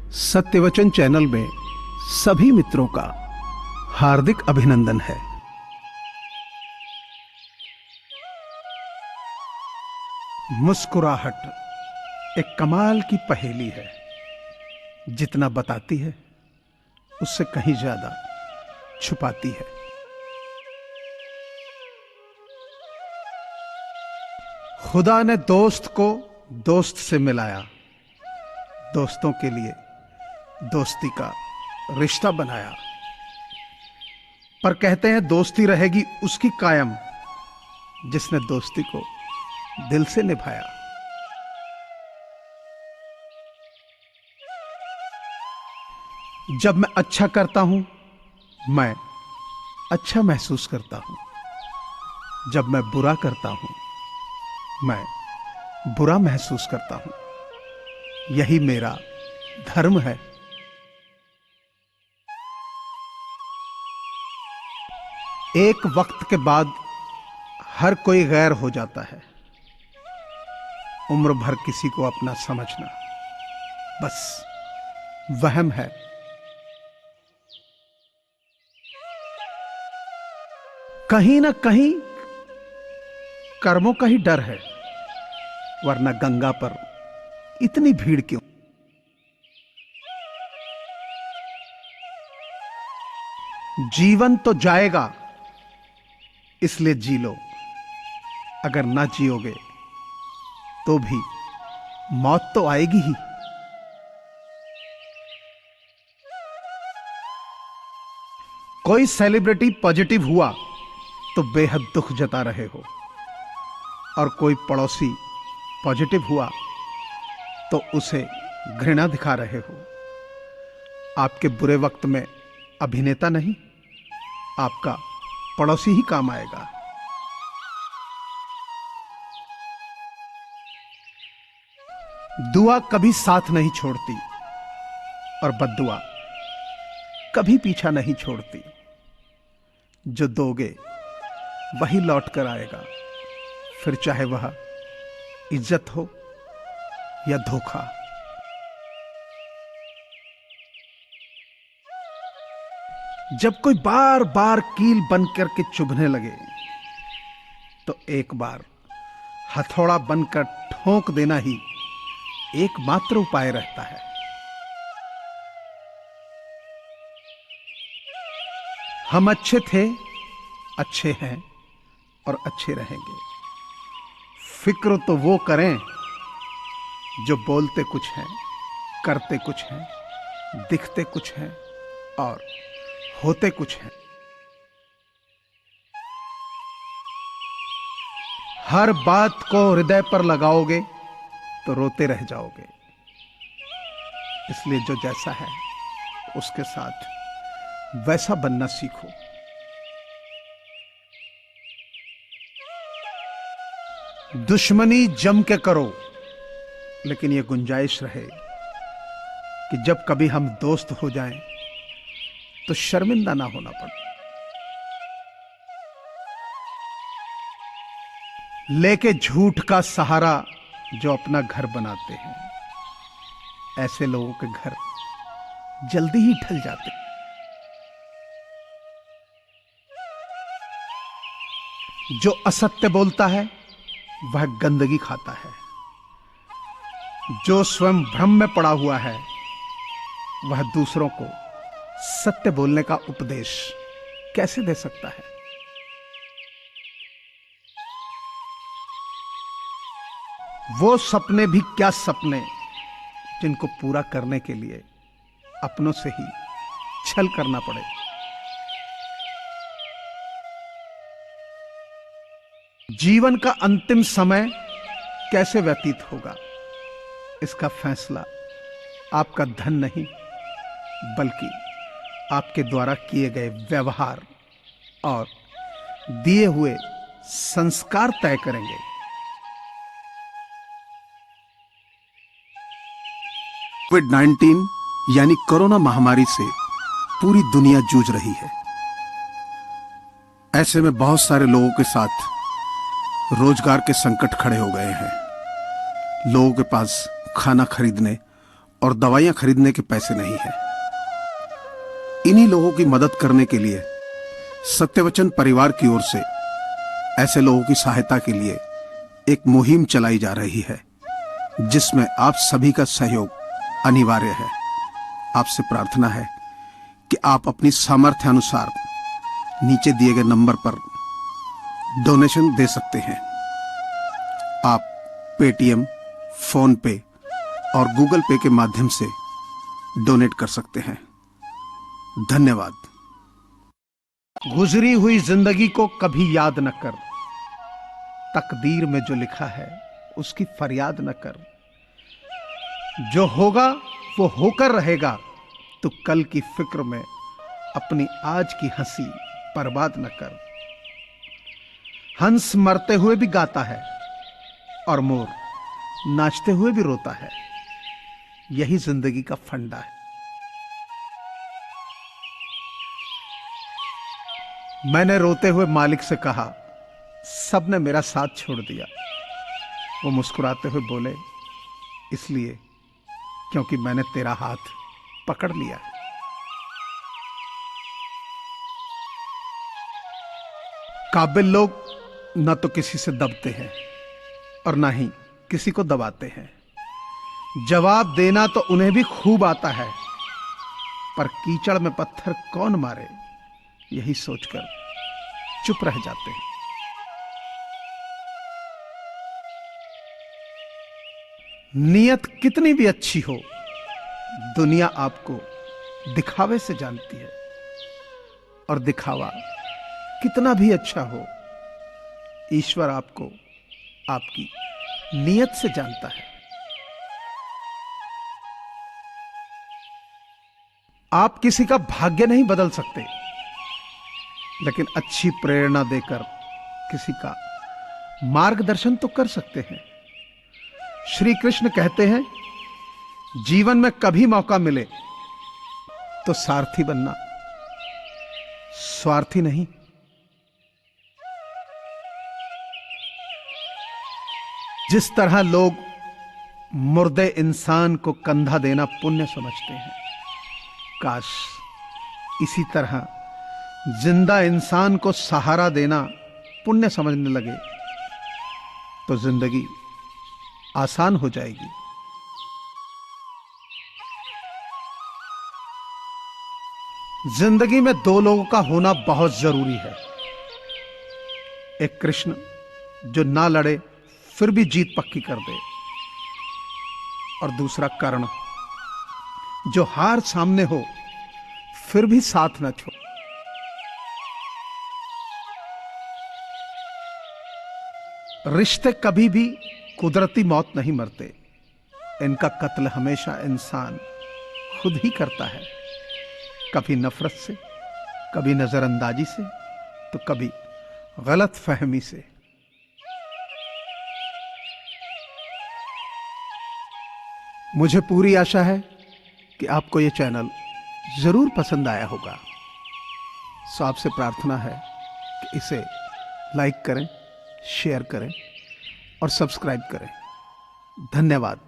सत्यवचन channel में सभी मित्रों का हार्दिक अभिनंदन है। मुस्कुराहट एक कमाल की पहेली है। जितना बताती है उससे कहीं ज्यादा छुपाती है। खुदा ने दोस्त को दोस्त से मिलाया, दोस्तों के लिए दोस्ती का रिश्ता बनाया। पर कहते हैं दोस्ती रहेगी उसकी कायम जिसने दोस्ती को दिल से निभाया। जब मैं अच्छा करता हूं मैं अच्छा महसूस करता हूं, जब मैं बुरा करता हूं मैं बुरा महसूस करता हूं। यही मेरा धर्म है। एक वक्त के बाद हर कोई गैर हो जाता है। उम्र भर किसी को अपना समझना बस वहम है। कहीं ना कहीं कर्मों का ही डर है, वरना गंगा पर इतनी भीड़ क्यों। जीवन तो जाएगा इसलिए जी लो, अगर ना जियोगे तो भी मौत तो आएगी ही। कोई सेलिब्रिटी पॉजिटिव हुआ तो बेहद दुख जता रहे हो, और कोई पड़ोसी पॉजिटिव हुआ तो उसे घृणा दिखा रहे हो। आपके बुरे वक्त में अभिनेता नहीं, आपका पड़ोसी ही काम आएगा। दुआ कभी साथ नहीं छोड़ती और बद्दुआ कभी पीछा नहीं छोड़ती। जो दोगे वही लौट कर आएगा, फिर चाहे वह इज्जत हो या धोखा। जब कोई बार बार कील बन करके चुभने लगे तो एक बार हथौड़ा बनकर ठोंक देना ही एकमात्र उपाय रहता है। हम अच्छे थे, अच्छे हैं और अच्छे रहेंगे। फिक्र तो वो करें जो बोलते कुछ हैं, करते कुछ हैं, दिखते कुछ हैं और होते कुछ हैं। हर बात को हृदय पर लगाओगे तो रोते रह जाओगे। इसलिए जो जैसा है उसके साथ वैसा बनना सीखो। दुश्मनी जम के करो, लेकिन यह गुंजाइश रहे कि जब कभी हम दोस्त हो जाएं तो शर्मिंदा ना होना पड़े। लेके झूठ का सहारा जो अपना घर बनाते हैं, ऐसे लोगों के घर जल्दी ही ढल जाते। जो असत्य बोलता है वह गंदगी खाता है। जो स्वयं भ्रम में पड़ा हुआ है वह दूसरों को सत्य बोलने का उपदेश कैसे दे सकता है। वो सपने भी क्या सपने जिनको पूरा करने के लिए अपनों से ही छल करना पड़े। जीवन का अंतिम समय कैसे व्यतीत होगा, इसका फैसला आपका धन नहीं बल्कि आपके द्वारा किए गए व्यवहार और दिए हुए संस्कार तय करेंगे। कोविड-19 यानी कोरोना महामारी से पूरी दुनिया जूझ रही है। ऐसे में बहुत सारे लोगों के साथ रोजगार के संकट खड़े हो गए हैं। लोगों के पास खाना खरीदने और दवाइयां खरीदने के पैसे नहीं है। इन्हीं लोगों की मदद करने के लिए सत्यवचन परिवार की ओर से ऐसे लोगों की सहायता के लिए एक मुहिम चलाई जा रही है, जिसमें आप सभी का सहयोग अनिवार्य है। आपसे प्रार्थना है कि आप अपनी सामर्थ्य अनुसार नीचे दिए गए नंबर पर डोनेशन दे सकते हैं। आप पेटीएम, फोन पे और गूगल पे के माध्यम से डोनेट कर सकते हैं। धन्यवाद। गुजरी हुई जिंदगी को कभी याद न कर, तकदीर में जो लिखा है उसकी फरियाद न कर। जो होगा वो होकर रहेगा, तो कल की फिक्र में अपनी आज की हंसी बर्बाद न कर। हंस मरते हुए भी गाता है और मोर नाचते हुए भी रोता है। यही जिंदगी का फंडा है। मैंने रोते हुए मालिक से कहा, सबने मेरा साथ छोड़ दिया। वो मुस्कुराते हुए बोले, इसलिए क्योंकि मैंने तेरा हाथ पकड़ लिया। काबिल लोग न तो किसी से दबते हैं और ना ही किसी को दबाते हैं। जवाब देना तो उन्हें भी खूब आता है, पर कीचड़ में पत्थर कौन मारे, यही सोचकर चुप रह जाते हैं। नियत कितनी भी अच्छी हो, दुनिया आपको दिखावे से जानती है, और दिखावा कितना भी अच्छा हो, ईश्वर आपको आपकी नियत से जानता है। आप किसी का भाग्य नहीं बदल सकते, लेकिन अच्छी प्रेरणा देकर किसी का मार्गदर्शन तो कर सकते हैं। श्री कृष्ण कहते हैं, जीवन में कभी मौका मिले तो सारथी बनना, स्वार्थी नहीं। जिस तरह लोग मुर्दे इंसान को कंधा देना पुण्य समझते हैं, काश इसी तरह जिंदा इंसान को सहारा देना पुण्य समझने लगे तो जिंदगी आसान हो जाएगी। जिंदगी में दो लोगों का होना बहुत जरूरी है। एक कृष्ण जो ना लड़े फिर भी जीत पक्की कर दे, और दूसरा कर्ण जो हार सामने हो फिर भी साथ न छोड़े। रिश्ते कभी भी कुदरती मौत नहीं मरते, इनका कत्ल हमेशा इंसान खुद ही करता है। कभी नफरत से, कभी नजरअंदाजी से, तो कभी गलत फहमी से। मुझे पूरी आशा है कि आपको यह चैनल जरूर पसंद आया होगा। सो आपसे प्रार्थना है कि इसे लाइक करें, शेयर करें और सब्सक्राइब करें। धन्यवाद।